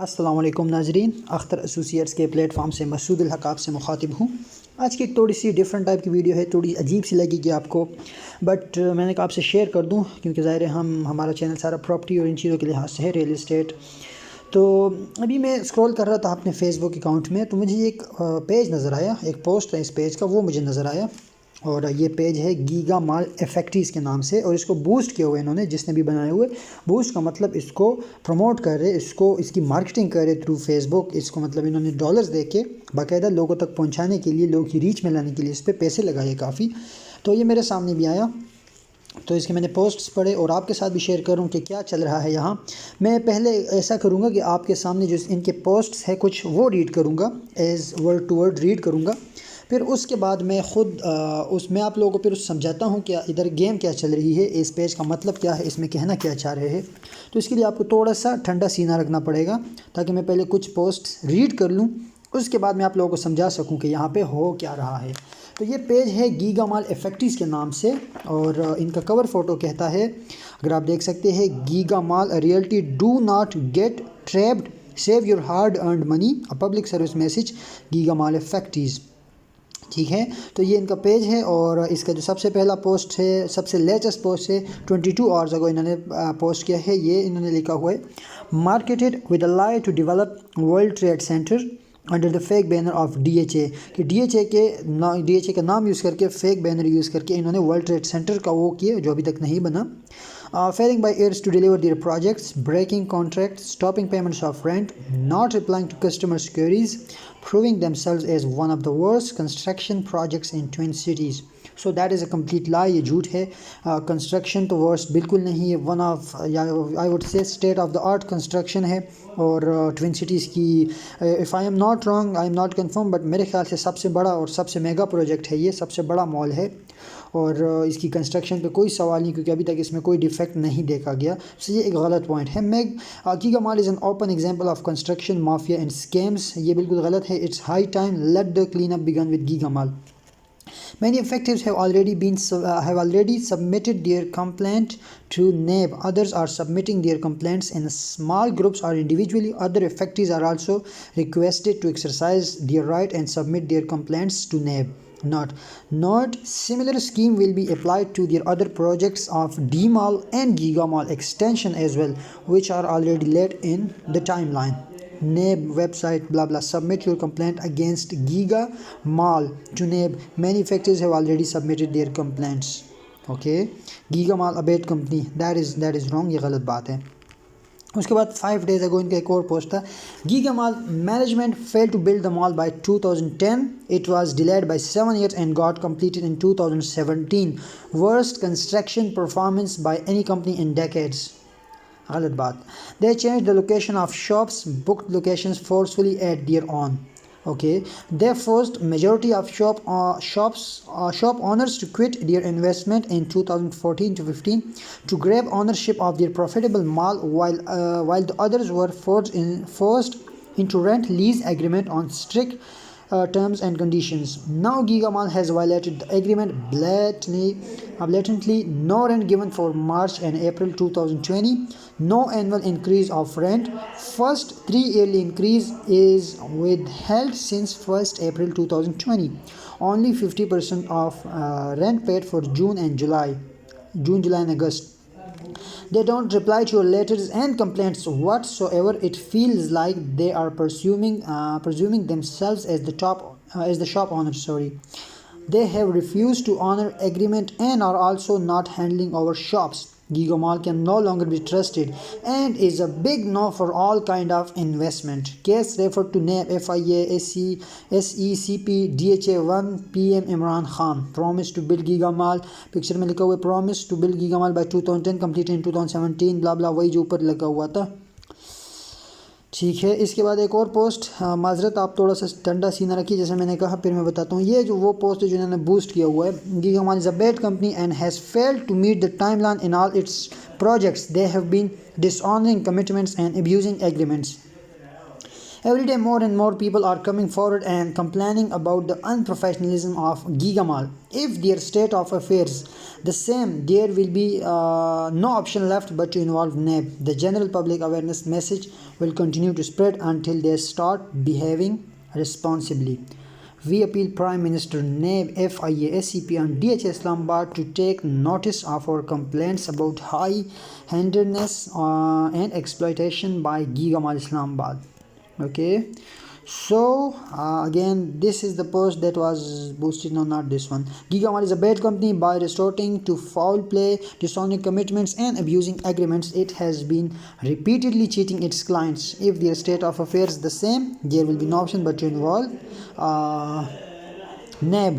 السلام علیکم ناظرین، اختر ایسوسیٹس کے پلیٹ فارم سے مسعود الحق آپ سے مخاطب ہوں۔ آج کی ایک تھوڑی سی ڈیفرنٹ ٹائپ کی ویڈیو ہے، تھوڑی عجیب سی لگے گی آپ کو، بٹ میں نے کہا آپ سے شیئر کر دوں کیونکہ ظاہر ہے ہمارا چینل سارا پراپرٹی اور ان چیزوں کے لحاظ سے ہے، ریئل اسٹیٹ۔ تو ابھی میں اسکرول کر رہا تھا اپنے فیس بک اکاؤنٹ میں، تو مجھے ایک پیج نظر آیا، ایک پوسٹ ہے اس پیج کا، وہ مجھے نظر آیا، اور یہ پیج ہے گیگا مال ایفیکٹیز کے نام سے، اور اس کو بوسٹ کیا ہوا ہے انہوں نے، جس نے بھی بنائے ہوئے۔ بوسٹ کا مطلب اس کو پروموٹ کر رہے، اس کی مارکیٹنگ کر رہے تھرو فیس بک، اس کو مطلب انہوں نے ڈالرز دے کے باقاعدہ لوگوں تک پہنچانے کے لیے، لوگوں کی ریچ میں لانے کے لیے اس پہ پیسے لگائے کافی۔ تو یہ میرے سامنے بھی آیا، تو اس کے میں نے پوسٹس پڑھے اور آپ کے ساتھ بھی شیئر کروں کہ کیا چل رہا ہے یہاں۔ میں پہلے ایسا کروں گا کہ آپ کے سامنے جو ان کے پوسٹس ہے کچھ وہ ریڈ کروں گا، as word to word read کروں گا، پھر اس کے بعد میں خود میں آپ لوگوں کو پھر سمجھاتا ہوں کہ ادھر گیم کیا چل رہی ہے، اس پیج کا مطلب کیا ہے، اس میں کہنا کیا چاہ رہے ہیں۔ تو اس کے لیے آپ کو تھوڑا سا ٹھنڈا سینہ رکھنا پڑے گا، تاکہ میں پہلے کچھ پوسٹس ریڈ کر لوں، اس کے بعد میں آپ لوگوں کو سمجھا سکوں کہ یہاں پہ ہو کیا رہا ہے۔ تو یہ پیج ہے گیگا مال ایفیکٹیز کے نام سے، اور ان کا کور فوٹو کہتا ہے، اگر آپ دیکھ سکتے ہیں، Giga Mall Realty do not get trapped, save your hard earned money, public service message, Giga Mall affectees. ٹھیک ہے، تو یہ ان کا پیج ہے، اور اس کا جو سب سے پہلا پوسٹ ہے، سب سے لیٹسٹ پوسٹ ہے، 22 آورز اگو انہوں نے پوسٹ کیا ہے۔ یہ انہوں نے لکھا ہوا ہے، marketed with a lie to develop World Trade Center under the fake banner of D H A, کہ ڈی ایچ اے کا نام یوز کر کے، فیک بینر یوز کر کے انہوں نے ورلڈ ٹریڈ سینٹر کا وہ کیا جو ابھی تک نہیں بنا۔ Failing by heirs to deliver their projects, breaking contracts, stopping payments of rent, not replying to customers' queries, proving themselves as one of the worst construction projects in Twin Cities. So that is a complete lie، یہ جھوٹ ہے۔ Construction تو worst بالکل نہیں ہے، one of I would say state of the art construction ہے، اور twin cities کی، if I am not wrong, I am not confirm, but میرے خیال سے سب سے بڑا اور سب سے میگا پروجیکٹ ہے، یہ سب سے بڑا مال ہے، اور اس کی کنسٹرکشن پہ کوئی سوال نہیں، کیونکہ ابھی تک اس میں کوئی ڈیفیکٹ نہیں دیکھا گیا۔ تو یہ ایک غلط پوائنٹ ہے۔ Giga Mall is an open example of construction mafia and schemes, یہ بالکل غلط ہے۔ It's high time let the clean up begin with Giga Mall. Many effectives have already submitted their complaint to NAB. Others are submitting their complaints in small groups or individually. Other effectives are also requested to exercise their right and submit their complaints to NAB. Not similar scheme will be applied to their other projects of D-Mall and Giga Mall extension as well, which are already laid in the timeline. NAB website blah blah, submit your complaint against Giga Mall to NAB. Many factories have already submitted their complaints. Okay, Giga Mall abate company, that is wrong، یہ غلط بات ہے۔ اس کے بعد 5 days ago ان کا ایک اور post تھا، Giga Mall management failed to build the mall by 2010. It was delayed by 7 years and got completed in 2017. Worst construction performance by any company in decades. غلط بات۔ They changed the location of shops, booked locations forcefully at their own. Okay, they forced majority of shop owners to quit their investment in 2014 to 15 to grab ownership of their profitable mall, while the others were forced into rent lease agreement on strict terms and conditions. Now Giga Mall has violated the agreement blatantly. No rent given for March and April 2020. No annual increase of rent. First 3 yearly increase is withheld since 1st April 2020. Only 50% of rent paid for June, July and August. They don't reply to your letters and complaints whatsoever. It feels like they are presuming themselves as the shop owners. They have refused to honor agreement and are also not handling our shops. Giga Mall can no longer be trusted and is a big no for all kind of investment. Case referred to NAB, FIA, SECP, DHA1, PM Imran Khan. Promise to build Giga Mall. Picture میں لکھا ہوا ہے promise to build Giga Mall by 2010, completed in 2017, blah blah، وہی جو اوپر لگا ہوا تھا۔ ٹھیک ہے، اس کے بعد ایک اور پوسٹ، معذرت آپ تھوڑا سا ٹھنڈا سینہ رکھیے، جیسے میں نے کہا، پھر میں بتاتا ہوں۔ یہ جو وہ پوسٹ ہے جو انہوں نے بوسٹ کیا ہوا ہے، Giga Mall is a bad company and has failed to meet the timeline in all its projects. They have been dishonoring commitments and abusing agreements. Every day more and more people are coming forward and complaining about the unprofessionalism of Giga Mall. If their state of affairs the same, there will be no option left but to involve NAB. The general public awareness message will continue to spread until they start behaving responsibly. We appeal Prime Minister NAB, FIA, SCP and DHA Islamabad to take notice of our complaints about high-handedness and exploitation by Giga Mall Islamabad. Okay, so again, this is the post that was boosted. No, not this one. Giga Mall is a bad company. By resorting to foul play, dishonoring commitments and abusing agreements, it has been repeatedly cheating its clients. If their state of affairs is the same, there will be no option but to involve NAB.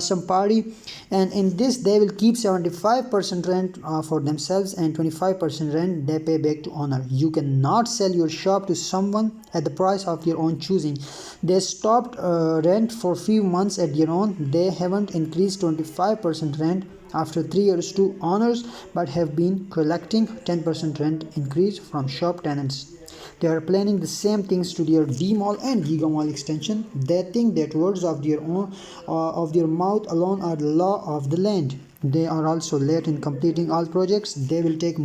some party, and in this they will keep 75% rent for themselves and 25% rent they pay back to owner. You cannot sell your shop to someone at the price of your own choosing. They stopped rent for few months at their own. They haven't increased 25% rent after 3 years to owners, but have been collecting 10% rent increase from shop tenants. They are planning the same things to their D Mall and Giga Mall extension. They think that words of their mouth alone are the law of the land. They are also late in completing all projects. They will take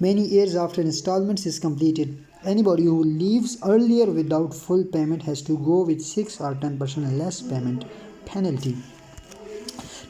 many years after installments is completed. Anybody who leaves earlier without full payment has to go with 6 or 10% less payment penalty.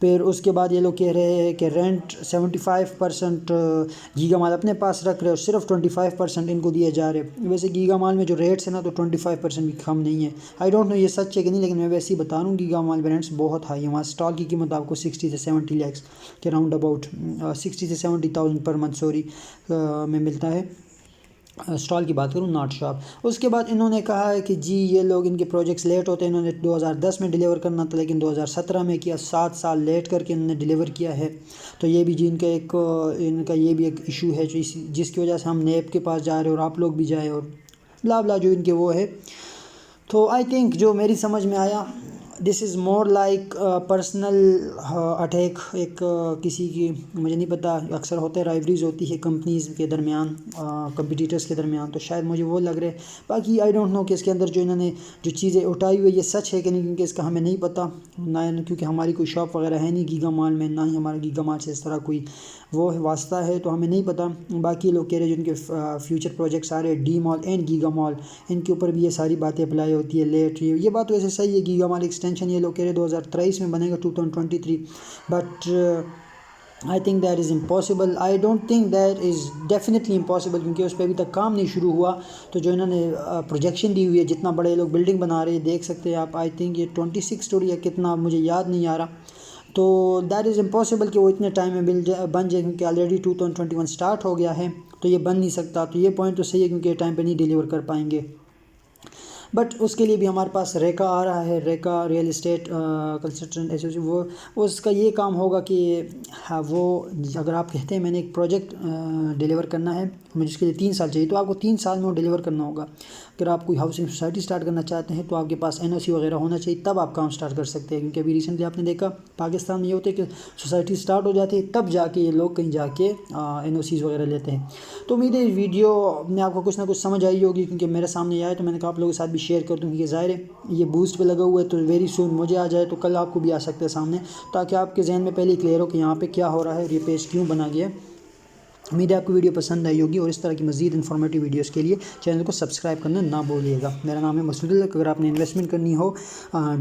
پھر اس کے بعد یہ لوگ کہہ رہے ہیں کہ rent 75% giga مال اپنے پاس رکھ رہے اور صرف 25% ان کو دیے جا رہے. ویسے گیگا مال میں جو ریٹس ہیں نا تو 25% بھی کم نہیں ہے. آئی ڈونٹ نو یہ سچ ہے کہ نہیں, لیکن میں ویسے ہی بتا رہا ہوں گیگا مال برانڈس بہت ہائی ہیں. وہاں اسٹال کی قیمت آپ کو 60 سے 70 لیکس کے راؤنڈ اباؤٹ 60 سے 70,000 پر منتھ میں ملتا ہے. اسٹال کی بات کروں, ناٹ شاپ. اس کے بعد انہوں نے کہا ہے کہ جی یہ لوگ ان کے پروجیکٹس لیٹ ہوتے ہیں. انہوں نے 2010 میں ڈیلیور کرنا تھا لیکن 2017 میں کیا, 7 سال لیٹ کر کے انہوں نے ڈیلیور کیا ہے. تو یہ بھی جی ان کا یہ بھی ایک ایشو ہے جس کی وجہ سے ہم نیب کے پاس جا رہے ہیں اور آپ لوگ بھی جائیں اور بلا بلا جو ان کے وہ ہے. تو آئی تھنک جو میری سمجھ میں آیا, دس از مور لائک پرسنل اٹیک. ایک کسی کی مجھے نہیں پتہ, اکثر ہوتا ہے رائیوریز ہوتی ہے کمپنیز کے درمیان, کمپٹیٹرز کے درمیان, تو شاید مجھے وہ لگ رہے. باقی آئی ڈونٹ نو کہ اس کے اندر جو انہوں نے جو چیزیں اٹھائی ہوئی یہ سچ ہے کہ نہیں, کیونکہ اس کا ہمیں نہیں پتہ نہ, کیونکہ ہماری کوئی شاپ وغیرہ ہے نہیں گیگا مال میں, نہ ہی ہمارا گیگا مال سے اس طرح کوئی وہ واسطہ ہے, تو ہمیں نہیں پتہ. باقی لوگ کہہ رہے ہیں جن کے فیوچر پروجیکٹس آ رہے ہیں ڈی مال اینڈ گیگا مال, ان کے اوپر بھی یہ ساری باتیں اپلائی ہوتی ہے لیٹ. یہ بات ویسے صحیح ہے, گیگا مال ایکسٹینشن یہ لوگ کہہ رہے 2023 میں بنے گا 2023, but I think that is impossible. I don't think that is definitely impossible, کیونکہ اس پہ ابھی تک کام نہیں شروع ہوا. تو جو انہوں نے پروجیکشن دی ہوئی ہے جتنا بڑے لوگ بلڈنگ بنا رہے ہیں دیکھ سکتے ہیں آپ, آئی تھنک یہ 26 اسٹوری ہے کتنا مجھے یاد نہیں آ رہا. تو دیٹ از امپاسبل کہ وہ اتنے ٹائم میں بن جائے, کیونکہ آلریڈی 2021 اسٹارٹ ہو گیا ہے, تو یہ بن نہیں سکتا. تو یہ پوائنٹ تو صحیح ہے کیونکہ یہ ٹائم پہ نہیں ڈیلیور کر پائیں گے. بٹ اس کے لیے بھی ہمارے پاس ریکا آ رہا ہے, ریکا ریئل اسٹیٹ کنسلٹنٹ ایسوسی. وہ اس کا یہ کام ہوگا کہ وہ اگر آپ کہتے ہیں میں نے ایک پروجیکٹ ڈیلیور کرنا ہے, مجھے اس کے لیے 3 سال چاہیے, تو آپ کو 3 سال میں وہ ڈیلیور کرنا ہوگا. اگر آپ کوئی ہاؤسنگ سوسائٹی اسٹارٹ کرنا چاہتے ہیں تو آپ کے پاس NOC وغیرہ ہونا چاہیے, تب آپ کام اسٹارٹ کر سکتے ہیں. کیونکہ ابھی ریسنٹلی آپ نے دیکھا پاکستان میں یہ ہوتا ہے کہ سوسائٹی اسٹارٹ ہو جاتی ہے تب جا کے یہ لوگ کہیں جا کے NOCs وغیرہ لیتے ہیں. تو امید ہے ویڈیو میں آپ کو کچھ نہ کچھ سمجھ آئی ہوگی, کیونکہ میرے سامنے آیا تو میں نے کہا آپ لوگوں کے ساتھ بھی شیئر کر دوں. کیونکہ ظاہر ہے یہ بوسٹ پہ لگا ہوا ہے, تو ویری سون مجھے آ جائے تو کل آپ کو بھی آ سکتے ہیں سامنے, تاکہ آپ کے ذہن میں پہلے ہی کلیئر ہو کہ یہاں پہ کیا ہو رہا ہے اور یہ پیج کیوں بنا گیا ہے. امید ہے آپ کو ویڈیو پسند آئی ہوگی, اور اس طرح کی مزید انفارمیٹیو ویڈیوز کے لیے چینل کو سبسکرائب کرنا نہ بھولیے گا. میرا نام ہے مسعود الحق. اگر آپ نے انویسٹمنٹ کرنی ہو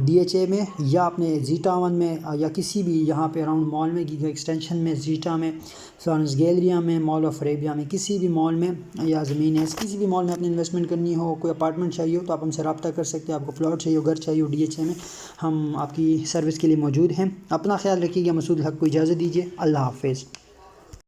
DHA میں, یا آپ نے زیٹا ون میں, یا کسی بھی یہاں پہ اراؤنڈ مال میں, گیگا ایکسٹینشن میں, زیٹا میں, فلورنس گیلریا میں, مال آف عربیہ میں, کسی بھی مال میں یا زمین ہے کسی بھی مال میں آپ نے انویسٹمنٹ کرنی ہو, کوئی اپارٹمنٹ چاہیے ہو تو آپ ہم سے رابطہ کر سکتے ہیں. آپ کو پلاٹ چاہیے ہو, گھر چاہیے ہو DHA میں, ہم آپ کی سروس کے لیے موجود ہیں. اپنا خیال رکھیے گا. مسعود الحق کو اجازت دیجیے. اللہ حافظ.